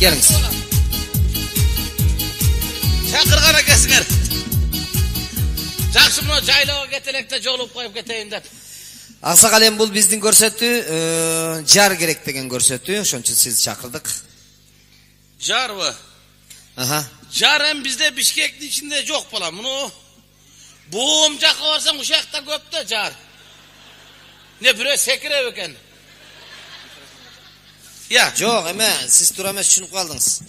Geliniz. Çakırgan ekesinger. Жақсы мына жайлауға кетелекте жолып қойып кетейін деп. Ақсақал эми бул биздин көрсөтүү жар керек деген көрсөтүү. Ошон үчүн сизди чакырдык. Жарбы? Аха. Жар эми бизде Бишкектин ичинде жок балам. Муну буум жакка барсаң ушакта көп да жар. Не бирөө секиреп экен. Я. Жок, эме сиз туура эмес түшүнүп калдыңыз.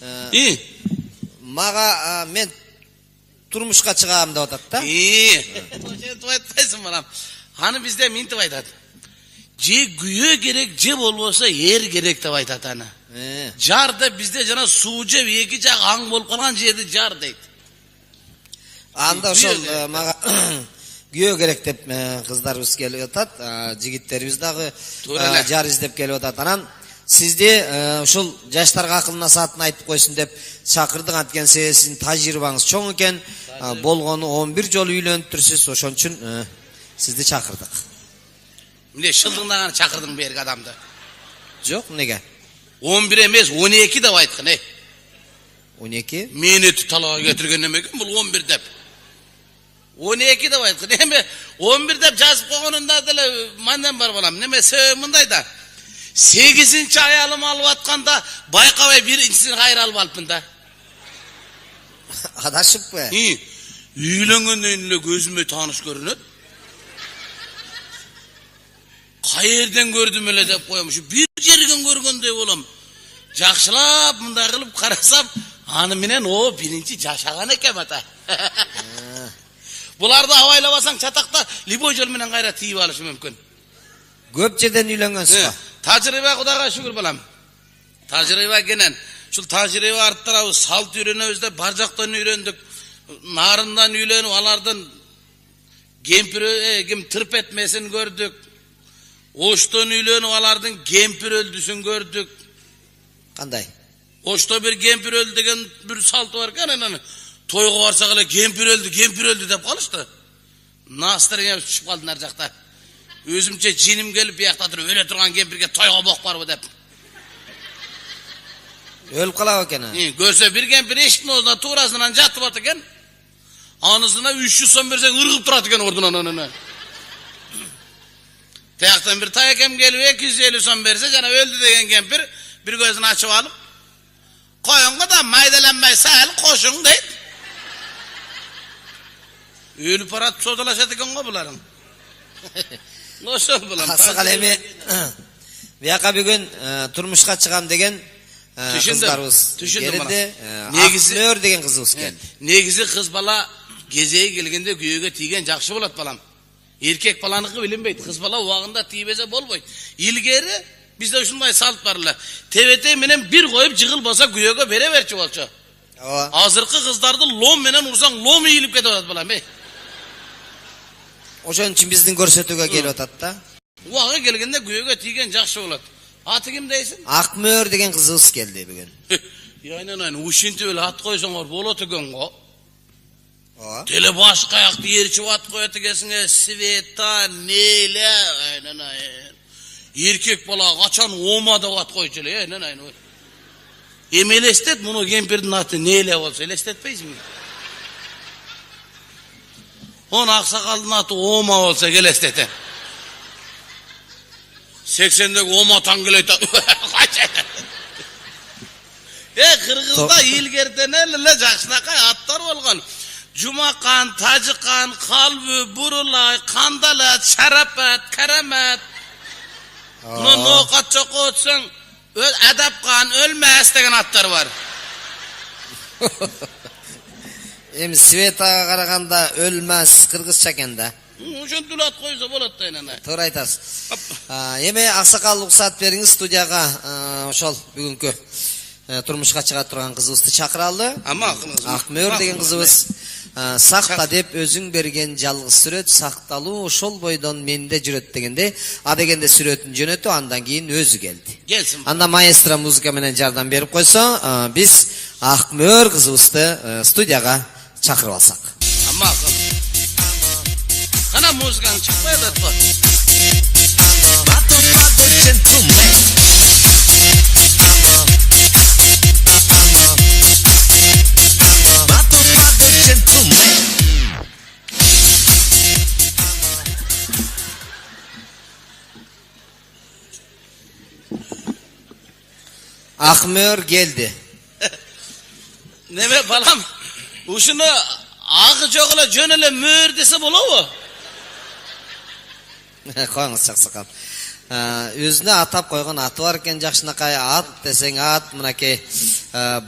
Мага мен турмушка чыгам деп атат да. Ошентип айтпайсың балам. Аны бизде минтип айтат. Же күйөө керек, же болбосо эр керек деп айтат аны. Жар деп бизде жана суу жеп эки жак аң болуп калган жерди жар дейт. Анда ошол мага күйөө керек деп кыздарыбыз келип атат, жигиттерибиз дагы жар издеп келип атат. Анан сизди ушул жаштарга акыл насаатын айтып койсун деп чакырдык. Анткени сиздин тажрыйбаңыз чоң экен. Болгону 11 жолу үйлөнүптүрсүз. Ошон үчүн сизди чакырдык. Эмне шылдыңдаган чакырдың берги адамды? Жок, неге? 11 эмес, 12 деп айткан, 12? Мени талага кетирген эмекен, бул 11 деп. 12 деп айткан. Эми 11 деп жазып койгонунда деле манден бар балам. Неме себеби мындай да. 8-нчи аялым алып атканда байкабай биринчисин кайра алып алыпмын да. Адашыппы? Үйлөнгөндөн эле көзүмө тааныш көрүнөт. Кайерден көрдүм эле деп коем. Ушу бир жерден көргөндөй болом. Жакшылап мындай кылып карасам, аны менен о биринчи жашаган экен ата. Буларды абайлабасаң чатакта любой жол менен кайра тийип алышы мүмкүн. Көп жерден үйлөнгөнсүз ба? Тажрыйба Кудайга шүгүр балам. Тажрыйба кенен. Ушул тажрыйба арттырабыз, салт үйрөнөбүз деп бар жактан үйрөндүк. Нарындан үйлөнүп, алардын кем тырп этмесин көрдүк. Оштон үйлөнүп, алардын кемпир өлдүсүн көрдүк. Кандай? Ошто бир кемпир өлдү деген бир салты бар экен, анан тойго барсак эле кемпир өлдү деп калышты. Настырыңа түшүп калдым ар жакта. Өзүмчө жиним келип биякта туруп өлө турган кемпирге тойго бок барбы деп. Өлүп калабы экен? Көрсө бир кемпир эшиктин оозуна туурасынан жатып ат экен. Анысына 300 сом берсең ыргып турат экен ордунан. Таяктан бир таякем келип 250 сом берсе, жана өлдү деген кемпир бир көзүн ачып алып, коюңго да майдаланбай сал кошуң дейт. Өлүп барат содалашат экен го буларың. Ошол булам. Аксакал эми бияка бүгүн турмушка чыгам деген кыздарыбыз келди. Негизи деген кызыбыз келди. Негизи кыз бала кезеги келгенде күйөөгө тийген жакшы болот балам. Эркек баланыкы билинбейт. Кыз бала убагында тийбесе болбойт. Илгери бизде ушундай салт бар эле. Тебете менен бир коюп жыгылбаса күйөөгө бере берчи болчу. Азыркы кыздарды лом менен урсаң лом ийилип кетип атат балам. Ошон үчүн биздин көрсөтүүгө келип атат да. Убагы келгенде күйөөгө тийген жакшы болот. Аты ким дейсиң? Акмөр деген кызыбыз келди бүгүн. Айнан ушинтип эле ат койсоңор болот экен го. Теле башка аякты эрчип ат коет экенсиң, Света, Неля, айнан. Эркек бала качан Ома деп ат койчу эле, айнан. Эми элестет, муну кемпирдин аты Неля болсо элестетпейсиңби? Оны аксакалдын аты Ома болсо элестете. 80-деги Оматан келет. Кыргызда илгертен эле жакшынакай аттар болгон. Жумакан, Тажыкан, Калбы, Бурулай, Кандалат, Шарапат, Карамат. Нокат чоко өтсөң, Адапкан, Өлмөс деген аттар бар. Эми Светага караганда Өлмөс кыргызча экен да. Ошентип ат койсо болот да айнана. Туура айтасыз. Эми аксакал уруксат бериңиз, студияга ошол бүгүнкү турмушка чыга турган кызыбызды чакыралы. Акмөр деген кызыбыз. Сакта деп өзүң берген жалгыз сүрөт, сакталуу ошол бойдон менде жүрөт дегенде, а дегенде сүрөтүн жөнөтүп, андан кийин өзү келди. Келсин. Анда маэстро музыка менен жардам берип койсо, биз Акмөр кызыбызды студияга чакырып алсак. Кана музыкаң чыкпай атат го. Akmör geldi. Neme balam? Uşunu ağı жоғыла жөнеле мөр десе болобу? Koyыңыз Ақсақал. Өзүнө атап койгон аты бар экен жакшынакай. Ат десең ат, мынакей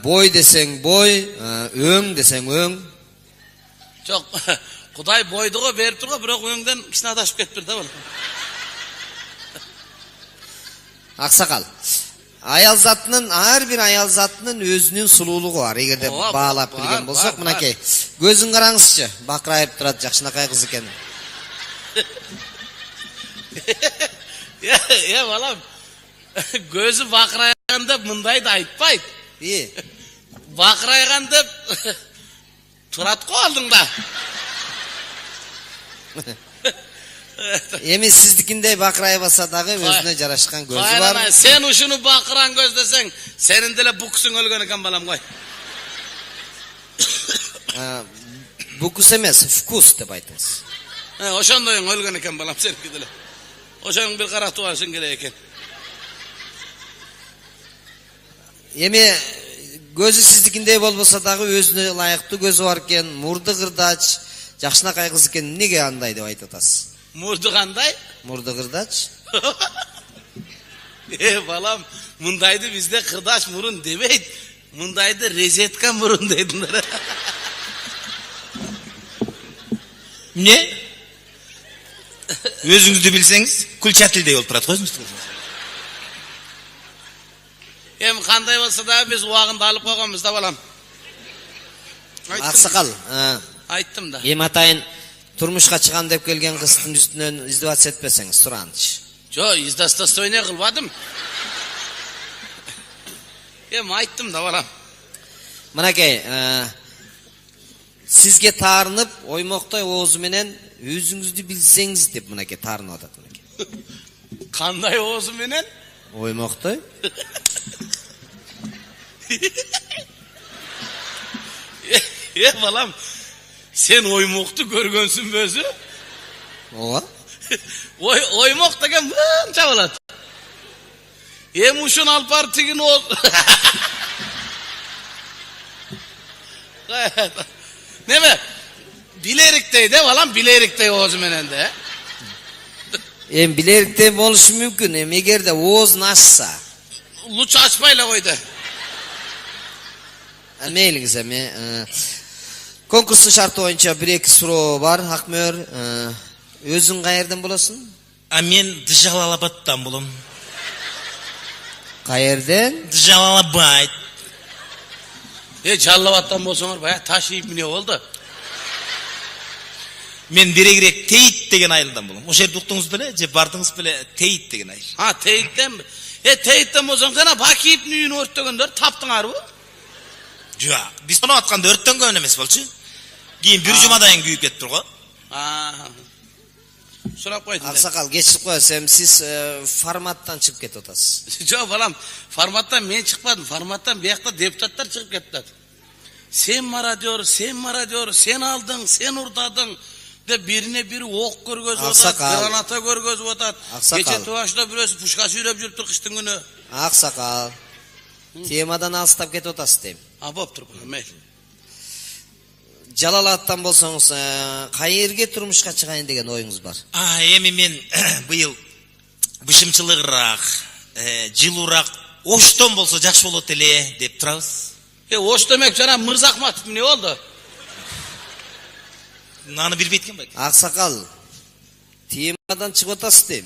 бой десең бой, өң десең өң. Жок, Кудай бойду го берип турго, бирок өңдөн кичине адашып кетиптир да бул. Ақсақал. Аял затынын, ар бир аял затынын өзүнүн сулуулугу бар. Эгерде баалап билген болсок, мынакей көзүн караңызчы, бакырайып турат, жакшынакай кыз экен. Ya balam, gözü bakıraygan dep mındaydı aytpayt. Bakıraygan dep turat ko aldığında. Эми сиздикиндей бакырай баса дагы өзүнө жарашкан көзү бар. Sen uşunu bakıran göz desen, senin dile bukusun ölgön ekan balam koy. Bukus эмес, вкус деп айтыңыз. Oşondoyun ölgön ekan balam seniki dile. Oşonun bir karakter varsın gerek eken. Эми көзү сиздикиндей болбосо дагы өзүнө ылайыктуу көзү бар экен, мурду кырдач, жакшынакай кыз экен. Эмнеге андай деп айтып атасыз? Murdu kanday? Murdu kırdaç. Balam, mundaydı bizde kırdaç murun demeydi. Mundaydı rezetka murun dediler. Ne? Özünüzde bilseniz Kulçatil'de yol turat koysunuz. Hem kanday olsa da biz uağında alıp koygamız da balam. Ақсақал. Ayttım da. Эми атайын турмушка чыгам деп келген кыздын үстүнөн издеваться этпесеңиз, суранычы. Jo, izdastastovine kılmadım. Hem ayttım da balam. Мынакей, сизге таарынып, оймоктой оозу менен өзүңүздү билсеңиз деп мынакей таарынып атат мынакей. Kanday oğuzu menen? Оймоктой? Balam, sen oymoktu görgönsün bözü. Ооба. Oymok degen mınca bolat. Uşun alpar tigin ol. Neme? Bilerik'teydi balam, Bilerik'tey oğuzu menen de. Bilerik'te boluşu mümkün. Eğer de oğuzunu açsa. Luç açmayla koydu. Meyliniz emi. Konkursun şartı boyunca 1-2 суроо бар. Акмөр, өзүң каерден болосуң? Men Djalalabat'tan bulum. Каерден? Djalalabat. Callabat'tan bolsoňar baya taş yiyip mine oldu. Men beregirek Teyit degen ayıldan bulum. O şerde uqtuňuz bile, je bardığınız bile Teyit degen ayıl. Ha, Teyit'ten mi? Teyit'ten bolsoň kana bakiyip nüyünü örttögenler taptıňar bu. Joa, biz onu atkanda örtten gön emes bolçu. Giyin bir jumadaýan güýüp ketdir go. Sorap koydum. Ақсақал, geçip koysam siz formattan çıkıp ketip atasız. Жоқ, балам, форматтан мен çıkmadım. Formattan bir yakta deputatlar çıkıp ketти. Sen maradyor, sen aldın, sen urdadın. De birine biri ok görgözüp otat, granata görgözüp otat. Geçen tuvaşta birisi puşka sürüp жүрüp kıştın günü. Ақсақал, temadan alыстап ketip atasız deyim. Boptur balam, meyli. Жалалаттан болсоңуз, кайерге турмушка чыгайын деген оюңуз бар? Эми мен быйыл бышымчылыгыраак, жылуураак Оштон болсо жакшы болот эле деп турабыз. Ош демек жана Мырзахматов эмне болду? Аны билбейт экен байке. Ақсақал, темадан чыгып атасыз дейм.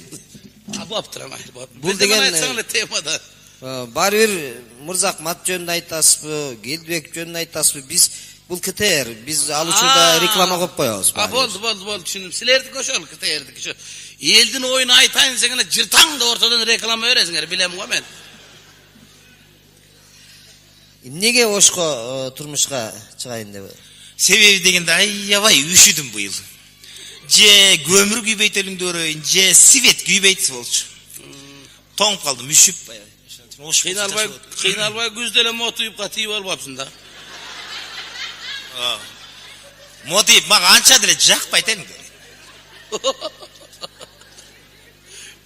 Боптур ама. Бул деген темадан. Баары бир Мырзахмат жөнүндө айтасызбы, Келдибек жөнүндө айтасызбы? Биз бул КТР, биз ал учурда реклама коюп коебуз. Болду, түшүндүм. Силердики ошол КТРдики ошо. Элдин оюн айтайын десең эле жыртаң да ортодон реклама бересиңер, билем го мен. Эмнеге Ошко турмушка чыгайын деп? Себеби дегенде аябай үшүдүм быйыл. Же көмүр күйбөйт элиңдөрөйүн, же свет күйбөйт болчу. Тоңуп калдым, үшүп. Кыйналбай күздө мотуюп катыйып албапсың да. Мотип мага анча деле жакпайт эле.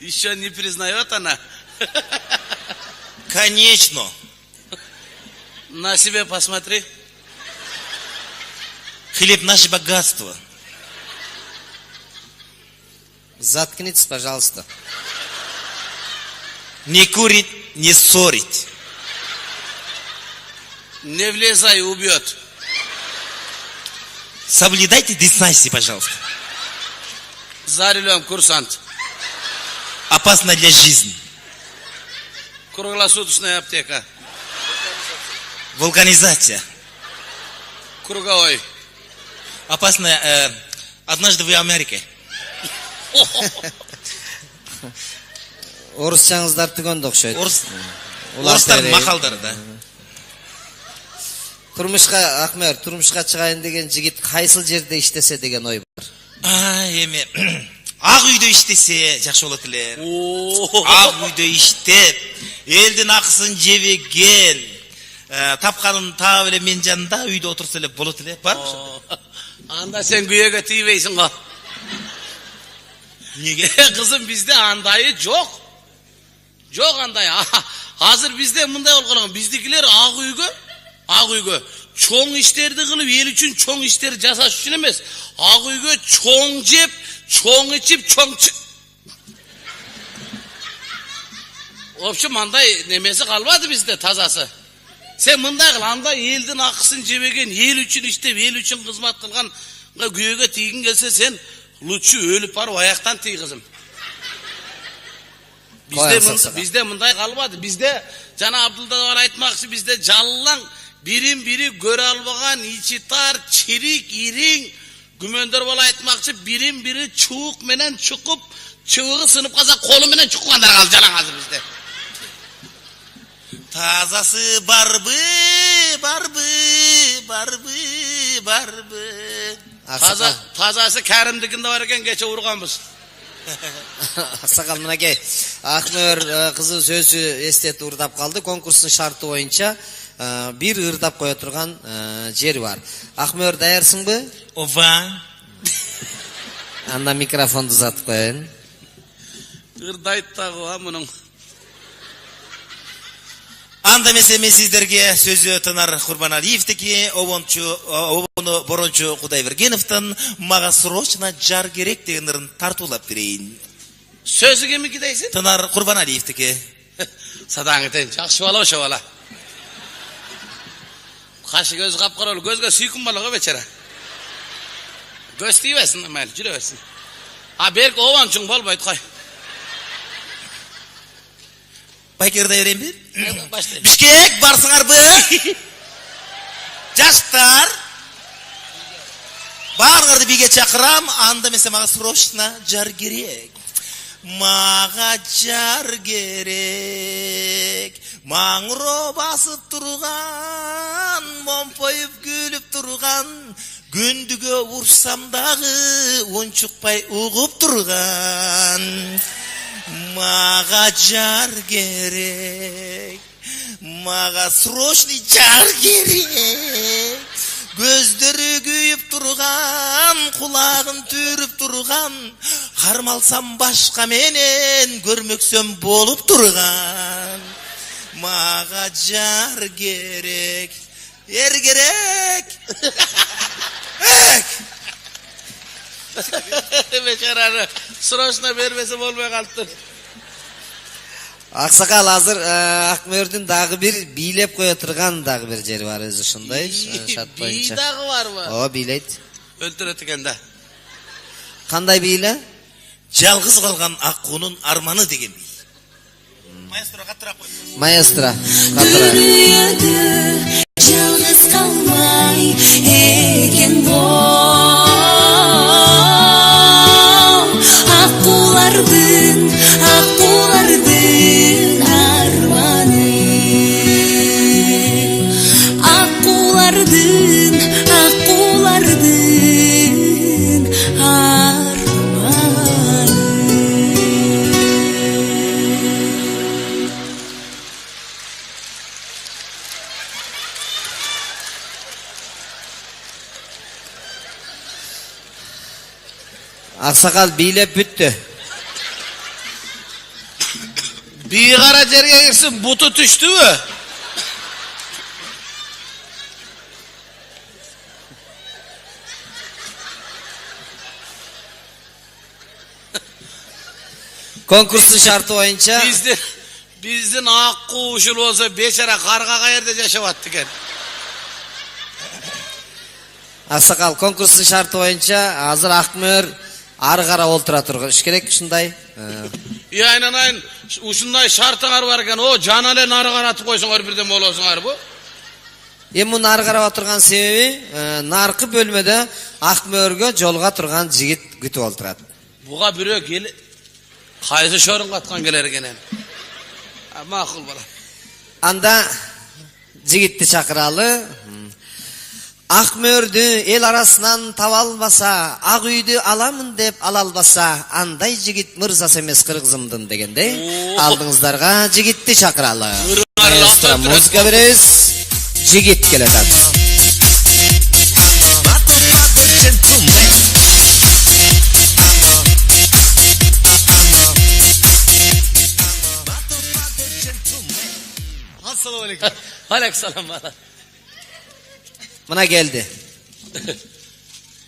Еще не признает она. Конечно. На себя посмотри. Хлеб наше богатство. Заткнитесь, пожалуйста. Не курить, не ссорить. Не влезай, убьет. Соблюдайте дистанции, пожалуйста. За рулем, курсант. Опасно для жизни. Круглосуточная аптека. Вулканизация. Круговой. Опасно однажды в Америке. Орысчаңыздар түгөнді окшойт. Орыстар мақалдары да. Турмушка, Ахмер, турмушка чыгайын деген жигит кайсыл жерде иштесе деген ой бар. Эми ак үйдө иштесе жакшы болот эле. Ак үйдө иштеп, элдин акысын жебеген, тапканын таап эле мен жанында үйдө отурса эле болот эле. Барбы? Анда сен күйөөгө тийбейсиң го. Неге? Кызым, бизде андайы жок. Жок андай. Азыр бизде мындай болгон, биздикилер ак үйгө чоң иштерди кылып, эл үчүн чоң иштер жасаш үчүн эмес. Ак үйгө чоң жеп, чоң ичип, чоң чык. В общем, андай немеси калбады бизде, тазасы. Сен мындай кыл, анда элдин акысын жебеген, эл үчүн иштеп, эл үчүн кызмат кылган күйөөгө тийгиң келсе, сен лучше өлүп барып аяктан тий, кызым. Бизде мындай калбады. Бизде жана Абдулда айтмакчы, бизде жаллаң бирин бири көрө албаган, ичи тар, чирик, ириң күмөндөр бола айтмакчы, бирин бири чуук менен чукуп, чыбыгы сынып калса колу менен чуккандар кал жалаң азыр бизде. Тазасы барбы. Тазасы Кәрімдікінде бар екен, кече урганбыз. Аксакал, мынакей, Ахмер кызы сөзү эстетип урдап калды. Конкурстун шарты боюнча бир ырдап кое турган жери бар. Ахмер, даярсыңбы? Ова. Анда микрофонду uzatып коеюн. Ырдайт дагы мунун. Анда эмесе мен сиздерге сөзү Тынар Курбаналиевдики, обону Борончу Кудайбергеновдун мага срочно жар керек деген ырын тартуулап берейин. Сөзү кемики дейсиң? Тынар Курбаналиевдики. Садаңы тең, жакшы бала ошо бала. Кашы көзү капкара, көзгө сүйкүм бала го бечара. Көз тийбесин, майли жүрө берсин. Берки обончуң болбойт кой. Байкерде берейинби? Баштайын. Бишкек барсыңарбы? Жаштар. Баарыңарды биге чакырам, анда эмесе мага срочно жар керек. Мага жар керек. Маңыро басып турган, момпоюп күлүп турган, күндүгө урсам дагы унчукпай угуп турган. Мага жар керек. Мага срочный жар керек. Көздөрү күйүп турган, кулагын түрүп турган, кармалсам башка менен көрмөксөм болуп турган. Мага жар керек. Ер керек. Бечараны срочно бербесе болбой калыптыр. Аксакал, азыр Акмөрдүн дагы бир бийлеп кое турган дагы бир жери бар, өзү ушундай шарт боюнча. Бий дагы барбы? О, бийлейт. Өлтүрөт экен да. Кандай бийле? Жалгыз калган аккунун арманы деген бий. Маэстро каттыра кой. Маэстро каттыра. Жалгыз калмай экен го. Аккулардын арманы. Аккулардын арманы. Аксакал бийлеп бүттү. Бий кара жерге кирсин, буту түштүбү? Konkursun şartı boyunca Bizdin akku uşul olsa beşara karga kayerde yaşavatdı eken. Aksakal konkursun şartı boyunca hazır Akmör arı kara oltura turmuş gerek şunday. Ya aynen uşunday şartыңар бар eкен. O canale narı karatып koysaňar birden bolosуңар bu. Bunu arı kara oturgan sebebi narkı bölmede Akmörgö jolga turgan jigit kütüp olturadi. Buga birö gel kayсы şorun katkan geler eken. Makul bola. Anda jigitти çakıralı. Akmördü el arasından tavalbasa, ak üydü alamın dep alalbasa, anday jigit mırzas emes kırgızımdın degende. Aldığınızlarga jigitти çakıralı. Maestro muzika bereriz. Jigit keletat. Assalamu alaikum. Aleykümselam bala. Buna geldi.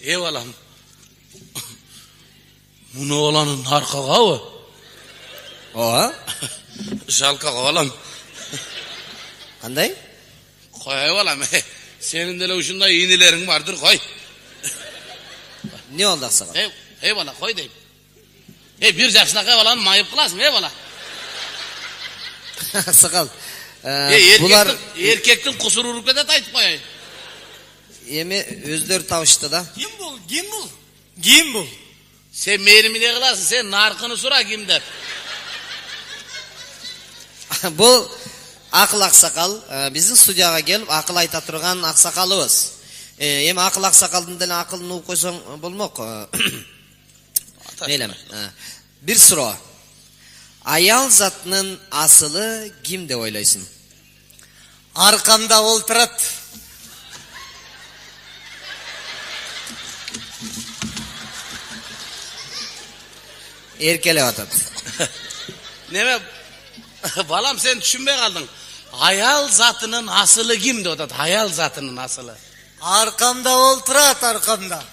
Eyvallah. Bunu olanın arkaga o. O? Şalkaga olan. Kanday? Koy eyvallah. Senin de uçunda iğnelerin vardır koy. Ne oldu Aksakal? Eyvallah koy deyim. Bir jaksınaka eyvallah mayıp kılasın eyvallah. Aksakal. Bular erkektin kusururlukla da taytıp koyayım. Yemi özleri tavıştı da. Kim bu? Sen meyrimi ne kılasın? Sen narkını sura kim der? Bu akıl Aksakal. Bizim stüdyoga gelip akıl ayta turgan aksakalыбыз. Hem akıl Aksakaldın dele akılını koysan bolmok. Meylem. Bir soru. Ayal zatının asılı kim de oylaysın? Arkamda olturat. Erkele atat. Neme? Balam sen düşünmeye kaldın. Hayal zatının asılı kimdi o da? Hayal zatının asılı. Arkamda olturat arkamda.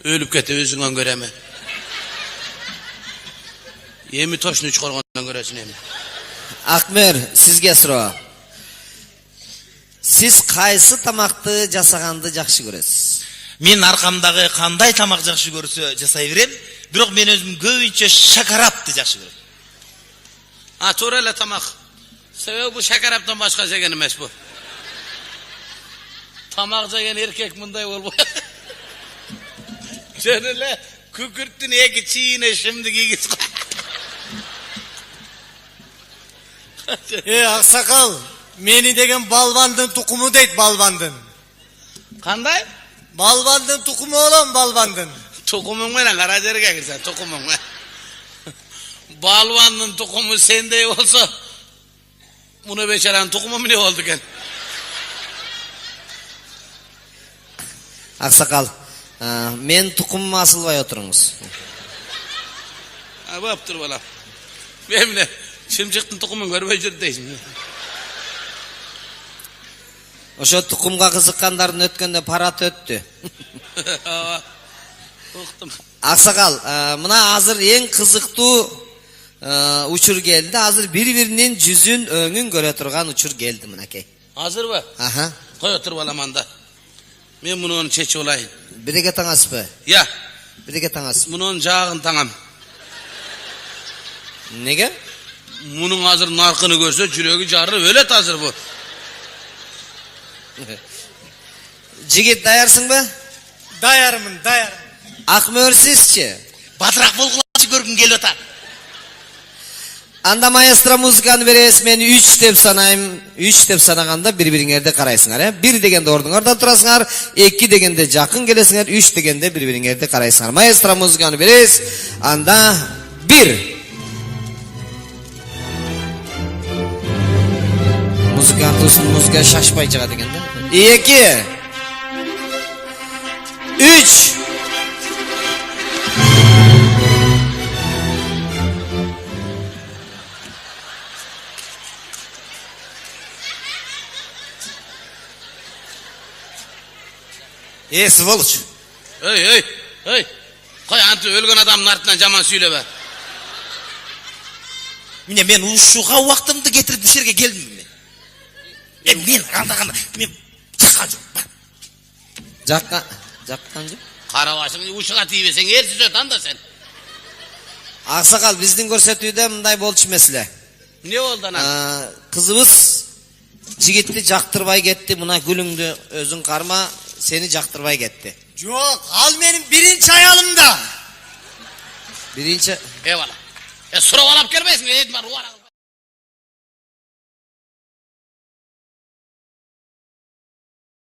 Ölüp kete özünden göreme. Yemi toşunu çıkargandan göresin yemi. Akmör sizge soru. Siz kaysı tamakты jasaganды jakşı göresiz? Men arkamdagı kanday tamak jakşı görse jasay berem, birok men özüm köpünçe şakarapты jakşı görem. Ha torele tamak. Sebebi bu şakaraptan başka jegen emes bu. Tamak jegen erkek mınday bolbo. Şöyle kükürttün eki çiğne şimdi gigis. Aksakal, meni degen balbandın tukumu deyt balbandın. Kanday? Balbandın tukumu olan balbandın. Tokumun mene Karajer'e girsen tokumun mene. Balvanın tokumu sende olsa bunu beşeren tokumu mu ne oldu gen? Aksakal, men tukumuma asılbay oturunuz. Ha baptır bala. Benimle şimşiktің tokumun görmey жүрді deysin. Oşo tukumga kızıkkandardın ötkende parat öttü. Uqtum. Aksakal, mına hazır en kızıktуу uçur geldi. Hazır bir-birinin yüzün öňün göre turgan uçur geldi mınakey. Hazır mı? Aha. Koy otur balamanda. Men bunu onu çeçi olayım. Birige taňas be? Ya. Birige taňas. Bunun jağın taňam. Nege? Bunun hazır narkını görse jüregi jarır öyle hazır bu. Jigit dayarsın be? Dayarımın. Akmör sizçi? Batırak bolgulaçı görgün geliyor ta. Anda maestro muzikanı beresiz, men 3 dep sanayım. 3 dep sanaganda bir-biriňerde karaysıňar, he? 1 degende orduňarda turasıňar, 2 degende jakyn gelesiňar, 3 degende bir-biriňerde karaysıňar. Maestro muzikanı beresiz. Anda 1. Muzikantusun muzika şaşpay çıga degende. 2. 3. Міне мен ушуға уақытымды кетіріп бұл жерге келдім мен. Мен қанда мен жаққа жоқ. Жаккан жок. Қарабашың ушыға тибесең ерсіз өт анда сен. Аксакал биздин көрсөтүүдө мындай болчу меселе. Не болду анан? Кызыбыз жигитти жактырбай кетти. Мына гүлүңдү өзүң карма, сени жактырбай кетти. Жоқ, ал менің бірінші аялымда. Биринчи Eyvallah. Surap alap gelmesin. Edmar